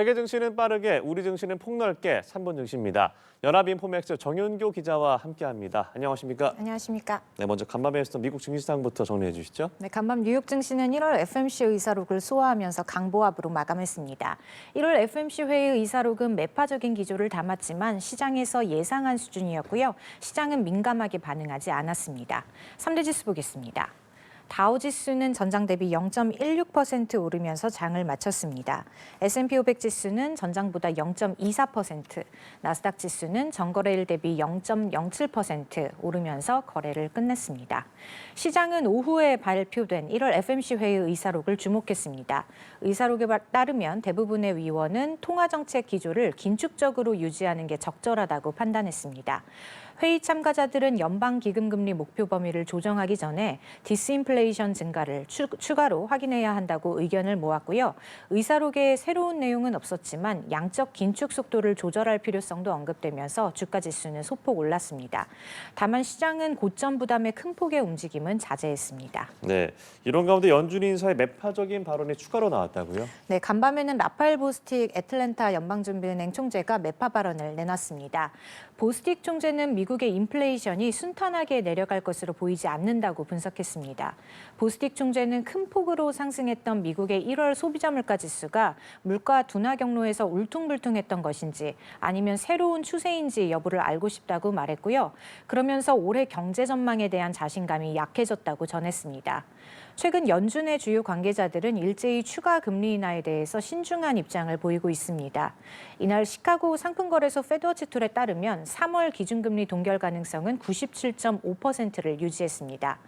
세계 증시는 빠르게, 우리 증시는 폭넓게 3분 증시입니다. 연합인포맥스 정윤교 기자와 함께합니다. 안녕하십니까? 안녕하십니까? 네, 먼저 간밤에 있었던 미국 증시 상황부터 정리해 주시죠. 네, 간밤 뉴욕 증시는 1월 FMC 의사록을 소화하면서 강보합으로 마감했습니다. 1월 FMC 회의 의사록은 매파적인 기조를 담았지만 시장에서 예상한 수준이었고요. 시장은 민감하게 반응하지 않았습니다. 3대 지수 보겠습니다. 다우지수는 전장 대비 0.16% 오르면서 장을 마쳤습니다. S&P 500 지수는 전장보다 0.24%, 나스닥 지수는 전거래일 대비 0.07% 오르면서 거래를 끝냈습니다. 시장은 오후에 발표된 1월 FMC 회의 의사록을 주목했습니다. 의사록에 따르면 대부분의 위원은 통화정책 기조를 긴축적으로 유지하는 게 적절하다고 판단했습니다. 회의 참가자들은 연방기금금리 목표 범위를 조정하기 전에 디스인플레이션 증가를 추가로 확인해야 한다고 의견을 모았고요. 의사록에 새로운 내용은 없었지만 양적 긴축 속도를 조절할 필요성도 언급되면서 주가 지수는 소폭 올랐습니다. 다만 시장은 고점 부담의 큰 폭의 움직임은 자제했습니다. 네, 이런 가운데 연준 인사의 매파적인 발언이 추가로 나왔다고요? 네, 간밤에는 라파엘 보스틱 애틀랜타 연방준비은행 총재가 매파 발언을 내놨습니다. 보스틱 총재는 미국의 인플레이션이 순탄하게 내려갈 것으로 보이지 않는다고 분석했습니다. 보스틱 총재는 큰 폭으로 상승했던 미국의 1월 소비자 물가 지수가 물가 둔화 경로에서 울퉁불퉁했던 것인지 아니면 새로운 추세인지 여부를 알고 싶다고 말했고요. 그러면서 올해 경제 전망에 대한 자신감이 약해졌다고 전했습니다. 최근 연준의 주요 관계자들은 일제히 추가 금리 인하에 대해서 신중한 입장을 보이고 있습니다. 이날 시카고 상품거래소 페드워치 툴에 따르면 3월 기준금리 동결 가능성은 97.5%를 유지했습니다.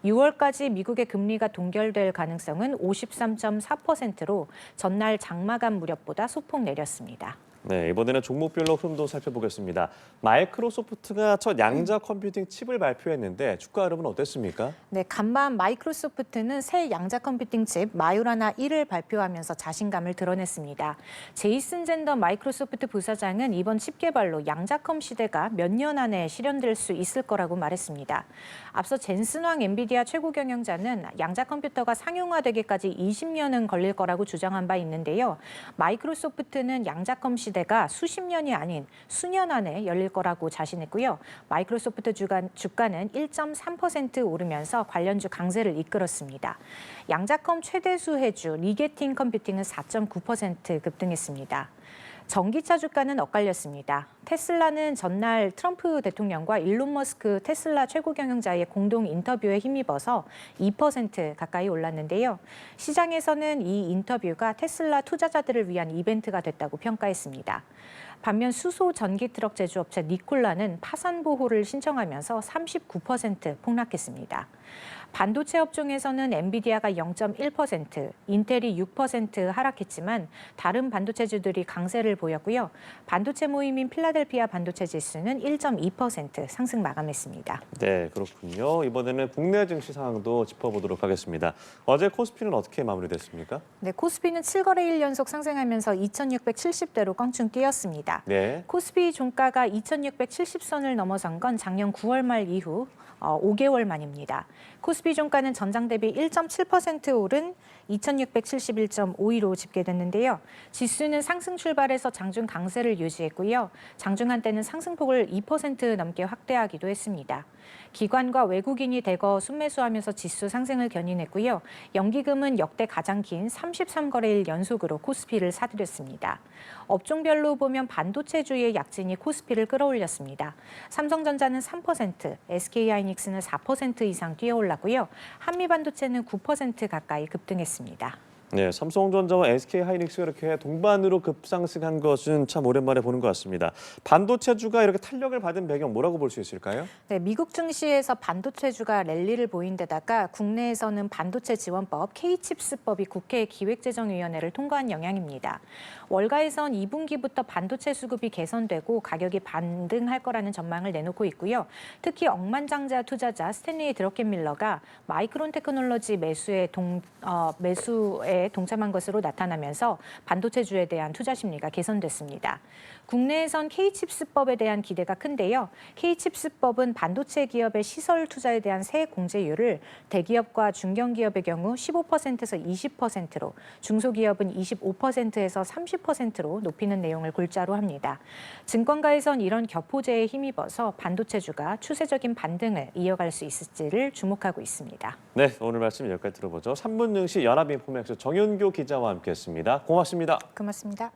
6월까지 미국의 금리가 동결될 가능성은 53.4%로 전날 장마감 무렵보다 소폭 내렸습니다. 네, 이번에는 종목별로 흐름도 살펴보겠습니다. 마이크로소프트가 첫 양자 컴퓨팅 칩을 발표했는데 주가 흐름은 어땠습니까? 네, 간밤 마이크로소프트는 새 양자 컴퓨팅 칩 마유라나 1을 발표하면서 자신감을 드러냈습니다. 제이슨 젠더 마이크로소프트 부사장은 이번 칩 개발로 양자컴 시대가 몇 년 안에 실현될 수 있을 거라고 말했습니다. 앞서 젠슨 왕 엔비디아 최고 경영자는 양자 컴퓨터가 상용화되기까지 20년은 걸릴 거라고 주장한 바 있는데요. 마이크로소프트는 양자컴 시대가 수십 년이 아닌 수년 안에 열릴 거라고 자신했고요. 마이크로소프트 주가는 1.3% 오르면서 관련주 강세를 이끌었습니다. 양자컴 최대 수혜주 리게팅 컴퓨팅은 4.9% 급등했습니다. 전기차 주가는 엇갈렸습니다. 테슬라는 전날 트럼프 대통령과 일론 머스크 테슬라 최고 경영자의 공동 인터뷰에 힘입어서 2% 가까이 올랐는데요. 시장에서는 이 인터뷰가 테슬라 투자자들을 위한 이벤트가 됐다고 평가했습니다. 반면 수소 전기 트럭 제조업체 니콜라는 파산 보호를 신청하면서 39% 폭락했습니다. 반도체 업종에서는 엔비디아가 0.1%, 인텔이 6% 하락했지만 다른 반도체주들이 강세를 보였고요. 반도체 모임인 필라델피아 반도체 지수는 1.2% 상승 마감했습니다. 네, 그렇군요. 이번에는 국내 증시 상황도 짚어보도록 하겠습니다. 어제 코스피는 어떻게 마무리됐습니까? 네, 코스피는 7거래일 연속 상승하면서 2,670대로 껑충 뛰었습니다. 네. 코스피 종가가 2,670선을 넘어선 건 작년 9월 말 이후 5개월 만입니다. 코스피 종가는 전장 대비 1.7% 오른 2,671.52로 집계됐는데요. 지수는 상승 출발해서 장중 강세를 유지했고요. 장중 한때는 상승폭을 2% 넘게 확대하기도 했습니다. 기관과 외국인이 대거 순매수하면서 지수 상승을 견인했고요. 연기금은 역대 가장 긴 33거래일 연속으로 코스피를 사들였습니다. 업종별로 보면 반도체주의 약진이 코스피를 끌어올렸습니다. 삼성전자는 3%, SK하이닉스는 4% 이상 뛰어올랐고요. 한미반도체는 9% 가까이 급등했습니다. 네, 삼성전자와 SK하이닉스가 이렇게 동반으로 급상승한 것은 참 오랜만에 보는 것 같습니다. 반도체주가 이렇게 탄력을 받은 배경 뭐라고 볼 수 있을까요? 네, 미국 증시에서 반도체주가 랠리를 보인 데다가 국내에서는 반도체 지원법 K칩스법이 국회 기획재정위원회를 통과한 영향입니다. 월가에선 2분기부터 반도체 수급이 개선되고 가격이 반등할 거라는 전망을 내놓고 있고요. 특히 억만장자 투자자 스탠리 드러켄밀러가 마이크론 테크놀로지 매수에 동참한 것으로 나타나면서 반도체주에 대한 투자 심리가 개선됐습니다. 국내에선 K칩스법에 대한 기대가 큰데요. K칩스법은 반도체 기업의 시설 투자에 대한 세액 공제율을 대기업과 중견기업의 경우 15%에서 20%로, 중소기업은 25%에서 30%로 높이는 내용을 골자로 합니다. 증권가에선 이런 격포제에 힘입어서 반도체주가 추세적인 반등을 이어갈 수 있을지를 주목하고 있습니다. 네, 오늘 말씀 여기까지 들어보죠. 3분 증시 연합인포맥스 정윤교 기자와 함께했습니다. 고맙습니다. 고맙습니다.